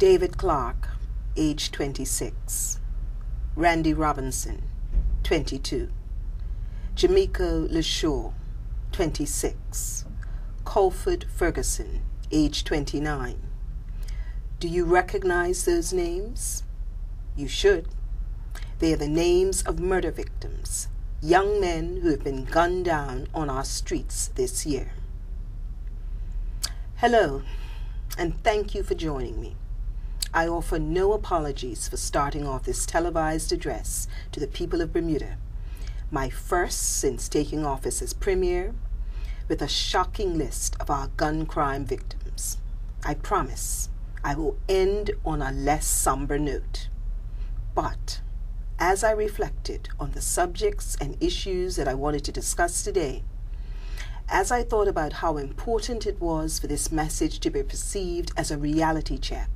David Clark, age 26. Randy Robinson, 22. Jamaica LeShaw, 26. Colford Ferguson, age 29. Do you recognize those names? You should. They are the names of murder victims, young men who have been gunned down on our streets this year. Hello, and thank you for joining me. I offer no apologies for starting off this televised address to the people of Bermuda, my first since taking office as Premier, with a shocking list of our gun crime victims. I promise I will end on a less somber note. But as I reflected on the subjects and issues that I wanted to discuss today, as I thought about how important it was for this message to be perceived as a reality check,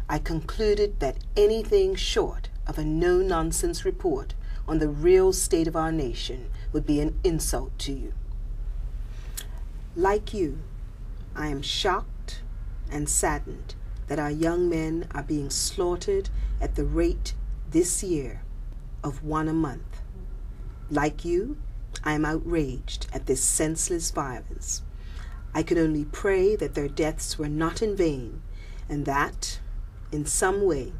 I concluded that anything short of a no-nonsense report on the real state of our nation would be an insult to you. Like you, I am shocked and saddened that our young men are being slaughtered at the rate this year of one a month. Like you, I am outraged at this senseless violence. I can only pray that their deaths were not in vain, and that, in some way,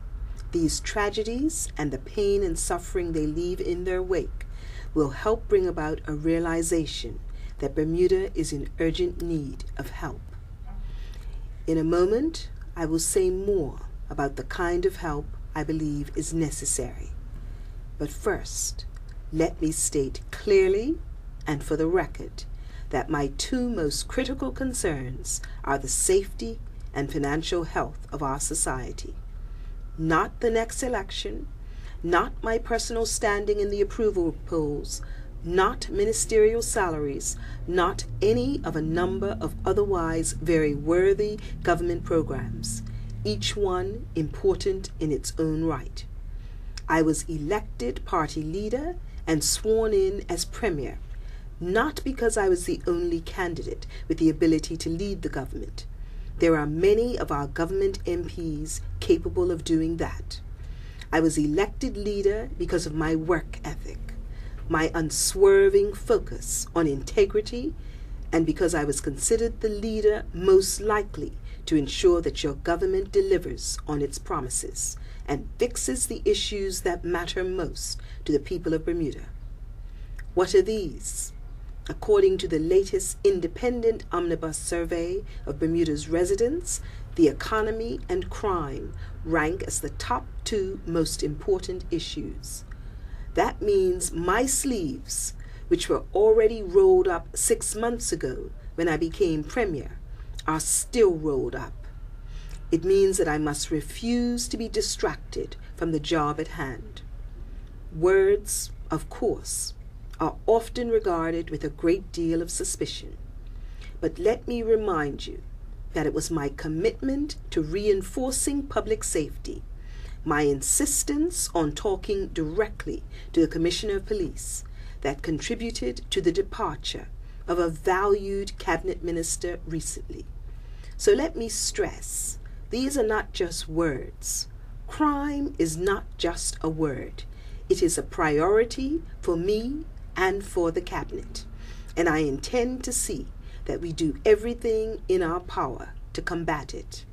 these tragedies and the pain and suffering they leave in their wake will help bring about a realization that Bermuda is in urgent need of help. In a moment, I will say more about the kind of help I believe is necessary. But first, let me state clearly and for the record that my two most critical concerns are the safety and financial health of our society. Not the next election, not my personal standing in the approval polls, not ministerial salaries, not any of a number of otherwise very worthy government programs, each one important in its own right. I was elected party leader and sworn in as Premier, not because I was the only candidate with the ability to lead the government. There are many of our government MPs capable of doing that. I was elected leader because of my work ethic, my unswerving focus on integrity, and because I was considered the leader most likely to ensure that your government delivers on its promises and fixes the issues that matter most to the people of Bermuda. What are these? According to the latest independent omnibus survey of Bermuda's residents, the economy and crime rank as the top two most important issues. That means my sleeves, which were already rolled up 6 months ago when I became Premier, are still rolled up. It means that I must refuse to be distracted from the job at hand. Words, of course, are often regarded with a great deal of suspicion. But let me remind you that it was my commitment to reinforcing public safety, my insistence on talking directly to the Commissioner of Police, that contributed to the departure of a valued cabinet minister recently. So let me stress, these are not just words. Crime is not just a word. It is a priority for me and for the cabinet, and I intend to see that we do everything in our power to combat it.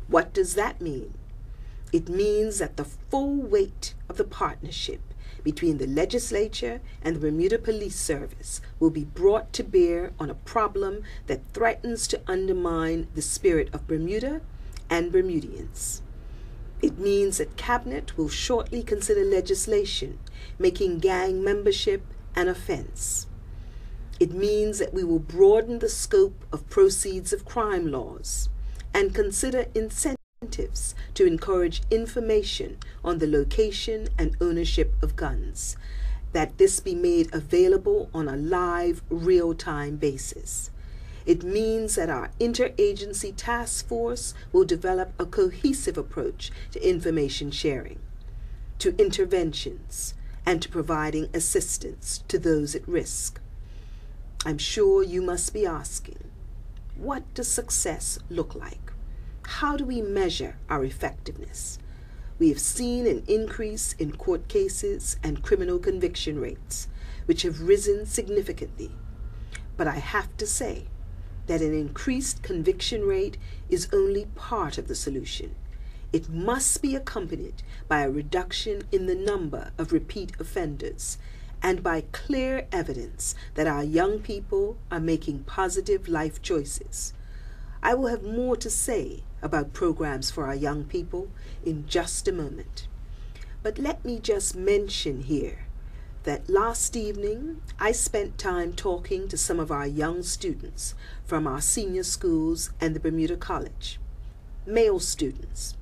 What does that mean? It means that the full weight of the partnership between the legislature and the Bermuda Police Service will be brought to bear on a problem that threatens to undermine the spirit of Bermuda and Bermudians. It means that Cabinet will shortly consider legislation making gang membership an offense. It means that we will broaden the scope of proceeds of crime laws and consider incentives to encourage information on the location and ownership of guns, that this be made available on a live, real-time basis. It means that our interagency task force will develop a cohesive approach to information sharing, to interventions, and to providing assistance to those at risk. I'm sure you must be asking, what does success look like? How do we measure our effectiveness? We have seen an increase in court cases and criminal conviction rates, which have risen significantly. But I have to say that an increased conviction rate is only part of the solution. It must be accompanied by a reduction in the number of repeat offenders and by clear evidence that our young people are making positive life choices. I will have more to say about programs for our young people in just a moment. But let me just mention here that last evening I spent time talking to some of our young students from our senior schools and the Bermuda College, male students.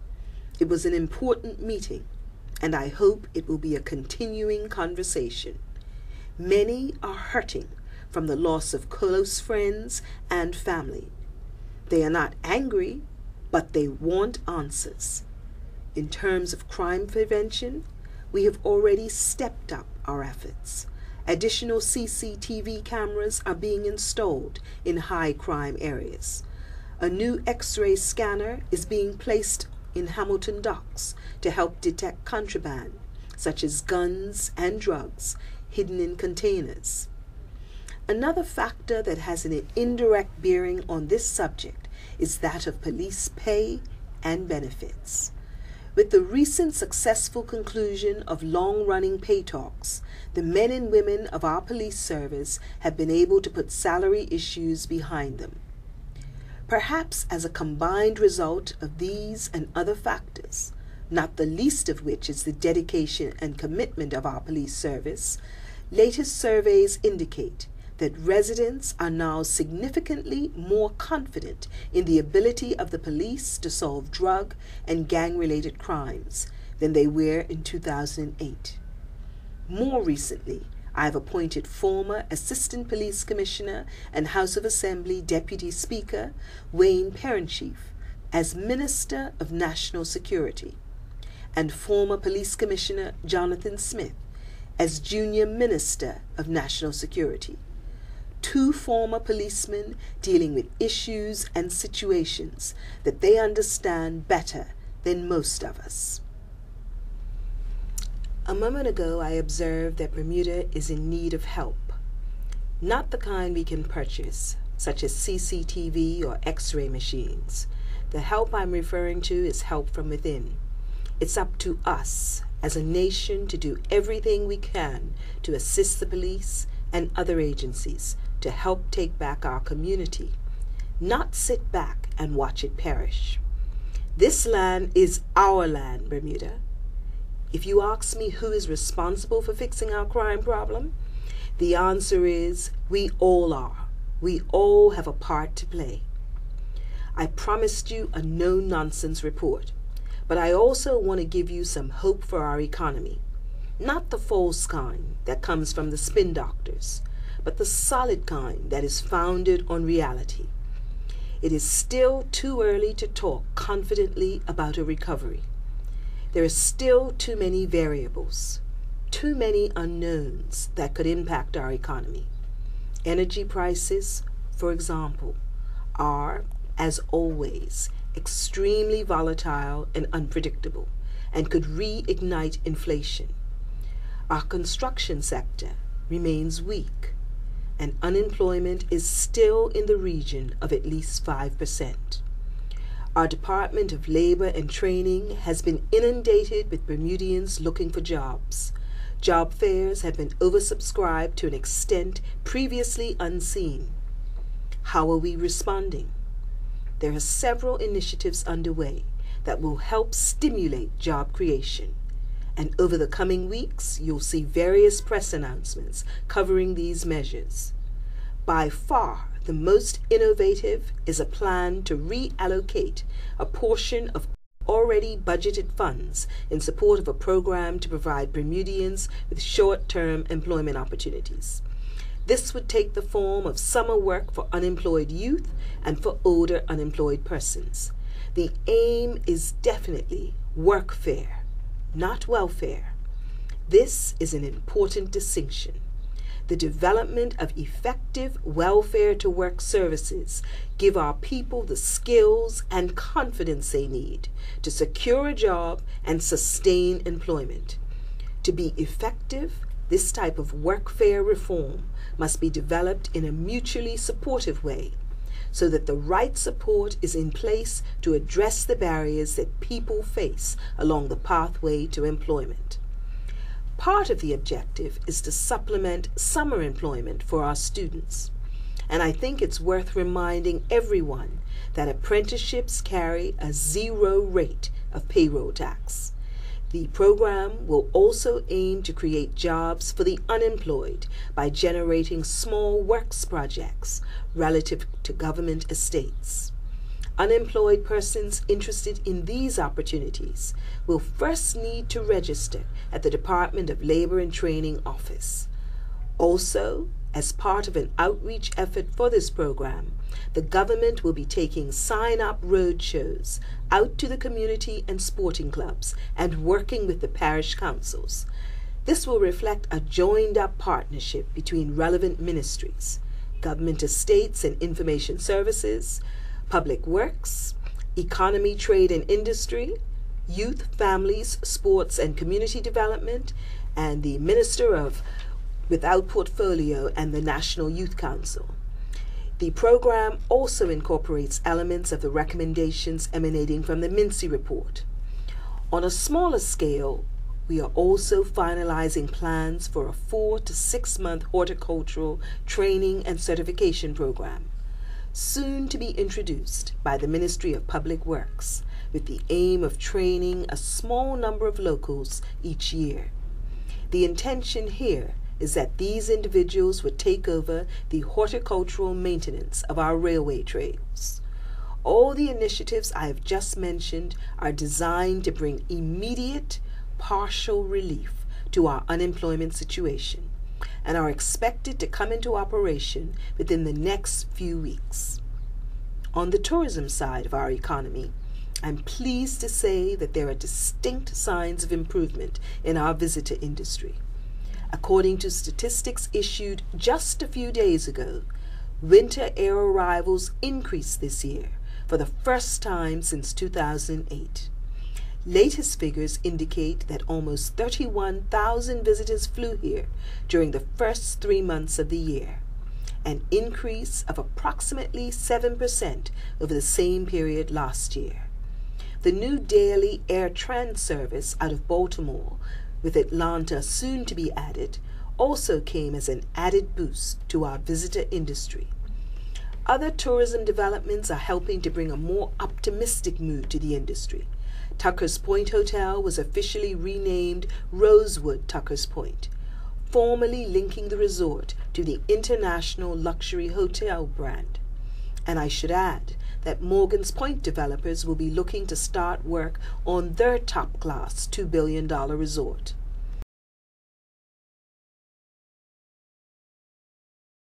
It was an important meeting, and I hope it will be a continuing conversation. Many are hurting from the loss of close friends and family. They are not angry, but they want answers. In terms of crime prevention, we have already stepped up our efforts. Additional CCTV cameras are being installed in high crime areas. A new X-ray scanner is being placed in Hamilton docks to help detect contraband, such as guns and drugs hidden in containers. Another factor that has an indirect bearing on this subject is that of police pay and benefits. With the recent successful conclusion of long-running pay talks, the men and women of our police service have been able to put salary issues behind them. Perhaps as a combined result of these and other factors, not the least of which is the dedication and commitment of our police service, latest surveys indicate that residents are now significantly more confident in the ability of the police to solve drug and gang-related crimes than they were in 2008. More recently, I have appointed former Assistant Police Commissioner and House of Assembly Deputy Speaker Wayne Parentchief as Minister of National Security, and former Police Commissioner Jonathan Smith as Junior Minister of National Security. Two former policemen dealing with issues and situations that they understand better than most of us. A moment ago, I observed that Bermuda is in need of help. Not the kind we can purchase, such as CCTV or X-ray machines. The help I'm referring to is help from within. It's up to us as a nation to do everything we can to assist the police and other agencies to help take back our community, not sit back and watch it perish. This land is our land, Bermuda. If you ask me who is responsible for fixing our crime problem, the answer is we all are. We all have a part to play. I promised you a no-nonsense report, but I also want to give you some hope for our economy. Not the false kind that comes from the spin doctors, but the solid kind that is founded on reality. It is still too early to talk confidently about a recovery. There are still too many variables, too many unknowns that could impact our economy. Energy prices, for example, are, as always, extremely volatile and unpredictable and could reignite inflation. Our construction sector remains weak, and unemployment is still in the region of at least 5%. Our Department of Labor and Training has been inundated with Bermudians looking for jobs. Job fairs have been oversubscribed to an extent previously unseen. How are we responding? There are several initiatives underway that will help stimulate job creation, and over the coming weeks you'll see various press announcements covering these measures. By far, the most innovative is a plan to reallocate a portion of already budgeted funds in support of a program to provide Bermudians with short-term employment opportunities. This would take the form of summer work for unemployed youth and for older unemployed persons. The aim is definitely workfare, not welfare. This is an important distinction. the development of effective welfare-to-work services give our people the skills and confidence they need to secure a job and sustain employment. To be effective, this type of workfare reform must be developed in a mutually supportive way, so that the right support is in place to address the barriers that people face along the pathway to employment. Part of the objective is to supplement summer employment for our students, and I think it's worth reminding everyone that apprenticeships carry a 0 rate of payroll tax. The program will also aim to create jobs for the unemployed by generating small works projects relative to government estates. Unemployed persons interested in these opportunities will first need to register at the Department of Labor and Training office. Also, as part of an outreach effort for this program, the government will be taking sign-up road shows out to the community and sporting clubs and working with the parish councils. This will reflect a joined-up partnership between relevant ministries, government estates and information services, public works, economy, trade and industry, youth, families, sports and community development, and the Minister of Without Portfolio and the National Youth Council. The program also incorporates elements of the recommendations emanating from the Mincy Report. On a smaller scale, we are also finalizing plans for a 4 to 6 month horticultural training and certification program, soon to be introduced by the Ministry of Public Works, with the aim of training a small number of locals each year. The intention here is that these individuals would take over the horticultural maintenance of our railway trails. All the initiatives I have just mentioned are designed to bring immediate, partial relief to our unemployment situation and are expected to come into operation within the next few weeks. On the tourism side of our economy, I'm pleased to say that there are distinct signs of improvement in our visitor industry. According to statistics issued just a few days ago, winter air arrivals increased this year for the first time since 2008. Latest figures indicate that almost 31,000 visitors flew here during the first 3 months of the year, an increase of approximately 7% over the same period last year. The new daily air trans service out of Baltimore, with Atlanta soon to be added, also came as an added boost to our visitor industry. Other tourism developments are helping to bring a more optimistic mood to the industry. Tucker's Point Hotel was officially renamed Rosewood Tucker's Point, formally linking the resort to the international luxury hotel brand. And I should add that Morgan's Point developers will be looking to start work on their top-class $2 billion resort.